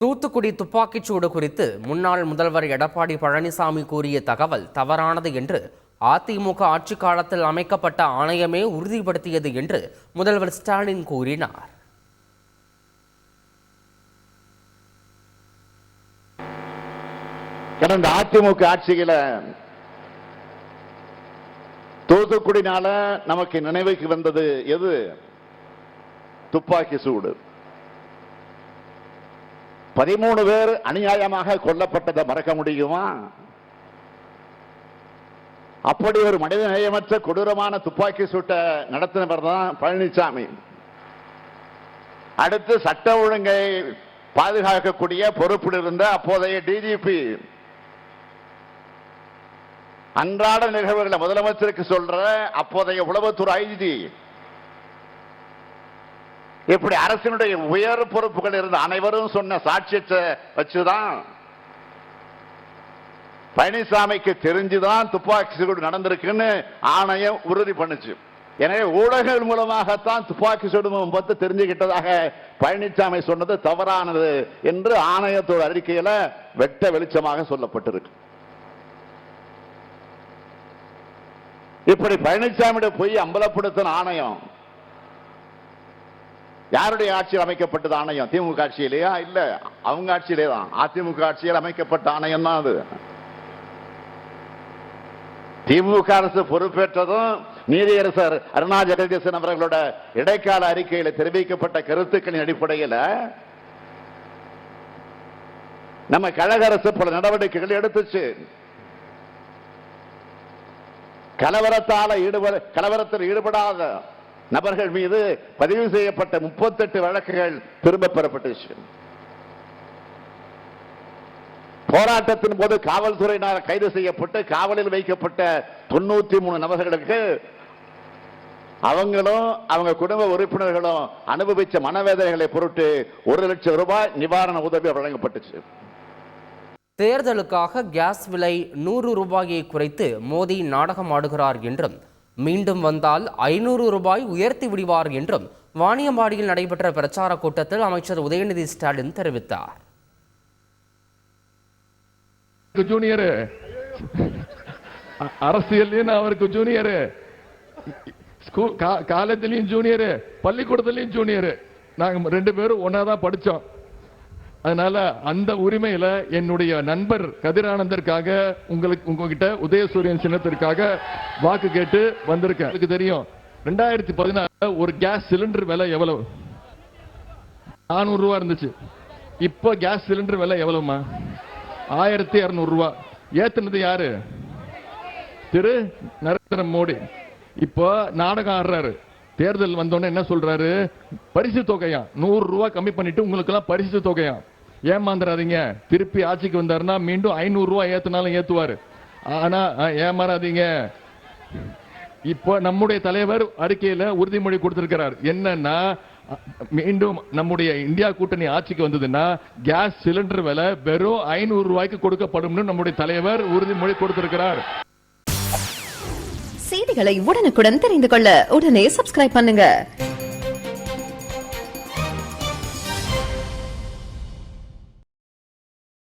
தூத்துக்குடி துப்பாக்கிச்சூடு குறித்து முன்னாள் முதல்வர் எடப்பாடி பழனிசாமி கூறிய தகவல் தவறானது என்று அதிமுக ஆட்சி காலத்தில் அமைக்கப்பட்ட ஆணையமே உறுதிப்படுத்தியது என்று முதல்வர் ஸ்டாலின் கூறினார். கடந்த அதிமுக ஆட்சியில தூத்துக்குடினால நமக்கு நினைவுக்கு வந்தது எது? துப்பாக்கி சூடு. 13 பேர் அநியாயமாக கொல்லப்பட்டதை மறக்க முடியுமா? அப்படி ஒரு மனிதநேயமற்ற கொடூரமான துப்பாக்கி சூட்டை நடத்தினவர் தான் பழனிசாமி. அடுத்து சட்ட ஒழுங்கை பாதுகாக்கக்கூடிய பொறுப்பில் இருந்த அப்போதைய டிஜிபி அன்றாட நிகழ்வுகளை முதலமைச்சருக்கு சொல்ற அப்போதைய உளவுத்துறை ஐஜி, இப்படி அரசினுடைய உயர் பொறுப்புகள் இருந்த அனைவரும் சொன்ன சாட்சியத்தை வச்சுதான் பழனிசாமிக்கு தெரிஞ்சுதான் துப்பாக்கி சூடு நடந்திருக்குன்னு ஆணையம் உறுதி பண்ணுச்சு. எனவே ஊடகங்கள் மூலமாகத்தான் துப்பாக்கி சூடு பத்தி தெரிஞ்சுக்கிட்டதாக பழனிசாமி சொன்னது தவறானது என்று ஆணையத்தோட அறிக்கையில வெட்ட வெளிச்சமாக சொல்லப்பட்டிருக்கு. இப்படி பழனிசாமியுடைய பொய் அம்பலப்படுத்தின ஆணையம் யாருடைய ஆட்சியில் அமைக்கப்பட்டது? ஆணையம் திமுக ஆட்சியிலேயா? இல்ல, அவங்க ஆட்சியிலே தான். அதிமுக ஆட்சியில் அமைக்கப்பட்ட ஆணையம் தான் அது. திமுக அரசு பொறுப்பேற்றதும் நீதியரசர் அருணா ஜெகதீசன் அவர்களோட இடைக்கால அறிக்கையில் தெரிவிக்கப்பட்ட கருத்துக்களின் அடிப்படையில் நம்ம கழக அரசு பல நடவடிக்கைகள் எடுத்துச்சு. கலவரத்தில் ஈடுபடாத நபர்கள் மீது பதிவு செய்யப்பட்ட 38 வழக்குகள் திரும்ப பெறப்பட்டுச்சு. போராட்டத்தின் போது காவல்துறையினர் கைது செய்யப்பட்டு காவலில் வைக்கப்பட்ட 93 நபர்களுக்கு அவங்களும் அவங்க குடும்ப உறுப்பினர்களும் அனுபவிச்ச மனவேதனைகளை பொருட்டு 1 லட்சம் ரூபாய் நிவாரண உதவி வழங்கப்பட்டுச்சு. தேர்தலுக்காக கேஸ் விலை 100 ரூபாயை குறைத்து மோடி நாடகம் ஆடுகிறார் என்றும் மீண்டும் வந்தால் 500 ரூபாய் உயர்த்தி விடுவார் என்றும் வாணியம்பாடியில் நடைபெற்ற பிரச்சார கூட்டத்தில் அமைச்சர் உதயநிதி ஸ்டாலின் தெரிவித்தார். ஜூனியர் அரசியல் அவருக்கு ஜூனியர், காலேஜ்லயும் ஜூனியர், பள்ளிக்கூடத்திலையும் ஜூனியர். நாங்க 2 பேரும் ஒன்னாதான் படிச்சோம். அதனால அந்த உரிமையில என்னுடைய நண்பர் கதிரானந்தருக்காக உங்ககிட்ட உதயசூரியன் சின்னத்திற்காக வாக்கு கேட்டு வந்திருக்கேன். எனக்கு தெரியும் 2014 ஒரு கேஸ் சிலிண்டர் விலை எவ்வளவு? 400 ரூபாய் இருந்துச்சு. இப்ப கேஸ் சிலிண்டர் விலை எவ்வளவுமா? 1200 ரூபாய். ஏத்துனது யாரு? திரு நரேந்திர மோடி. இப்போ நாடகம் ஆடுறாரு. தேர்தல் வந்தோடனே என்ன சொல்றாரு? பரிசு தொகையா 100 ரூபாய் கம்மி பண்ணிட்டு உங்களுக்கு எல்லாம் பரிசு தொகையா. ஏமாந்துறாதீங்க. திருப்பி ஆட்சிக்கு வந்தாருன்னா மீண்டும் 500 ரூபாய் ஏத்துனாலும் ஏத்துவாரு. ஆனா ஏமாறாதீங்க. இப்போ நம்முடைய தலைவர் அறிக்கையில உறுதிமொழி கொடுத்திருக்கிறார். என்னன்னா மீண்டும் நம்முடைய இந்தியா கூட்டணி ஆட்சிக்கு வந்ததுன்னா கேஸ் சிலிண்டர் விலை வெறும் 500 ரூபாய்க்கு கொடுக்கப்படும் நம்முடைய தலைவர் உறுதிமொழி கொடுத்திருக்கிறார். செய்திகளை உடனுக்குடன் தெரிந்து கொள்ள உடனே சப்ஸ்கிரைப் பண்ணுங்க.